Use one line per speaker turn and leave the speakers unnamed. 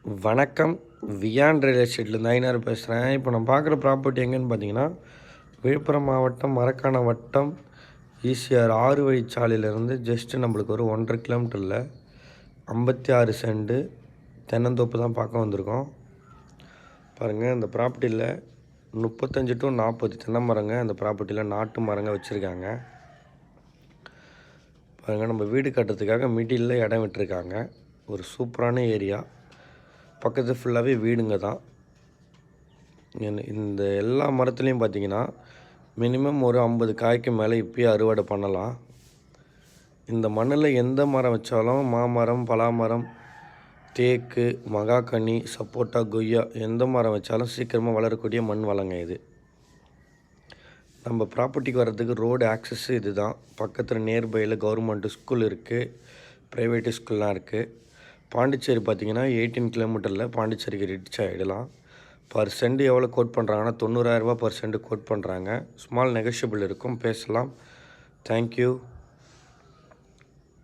வணக்கம். வியான் ரியல் எஸ்டேட்லேருந்து ஐநாறு பேசுகிறேன். இப்போ நம்ம பார்க்குற ப்ராப்பர்ட்டி எங்கேன்னு பார்த்தீங்கன்னா, விழுப்புரம் மாவட்டம் மரக்காணம் வட்டம் ஈசிஆர் 6 வழிச்சாலையிலேருந்து ஜஸ்ட்டு நம்மளுக்கு ஒரு 1.5 கிலோமீட்டரில் 56 சென்ட் தென்னந்தோப்பு தான் பார்க்க வந்திருக்கோம். பாருங்கள், இந்த ப்ராப்பர்ட்டியில் 35 to 40 தென்னை மரங்க அந்த ப்ராப்பர்ட்டியில் நாட்டு மரங்க வச்சுருக்காங்க. பாருங்கள், நம்ம வீடு கட்டுறதுக்காக மிடில் இடம் விட்டுருக்காங்க. ஒரு சூப்பரான ஏரியா. பக்கத்து ஃபுல்லாகவே வீடுங்க தான். இந்த எல்லா மரத்துலேயும் பார்த்தீங்கன்னா மினிமம் ஒரு 50 காய்க்கு மேலே இப்போயே அறுவடை பண்ணலாம். இந்த மண்ணில் எந்த மரம் வச்சாலும் மாமரம், பலாமரம், தேக்கு, மகாக்கனி, சப்போட்டா, கொய்யா எந்த மரம் வச்சாலும் சீக்கிரமாக வளரக்கூடிய மண் வளங்க இது. நம்ம ப்ராப்பர்ட்டிக்கு வர்றதுக்கு ரோடு ஆக்சஸ் இது தான். பக்கத்தில் நியர்பையில் கவர்மெண்ட் ஸ்கூல் இருக்குது, ப்ரைவேட்டு ஸ்கூல்லாம் இருக்குது. பாண்டிச்சேரி பார்த்திங்கன்னா 18 கிலோமீட்டரில் பாண்டிச்சேரிக்கு ரீச் ஆகிடலாம். பர் சென்ட் எவ்வளோ கோட் பண்ணுறாங்கன்னா 90,000 ரூபா பர் சென்ட் கோட் பண்ணுறாங்க. ஸ்மால் நெகோஷியபிள் இருக்கும், பேசலாம். தேங்க்யூ.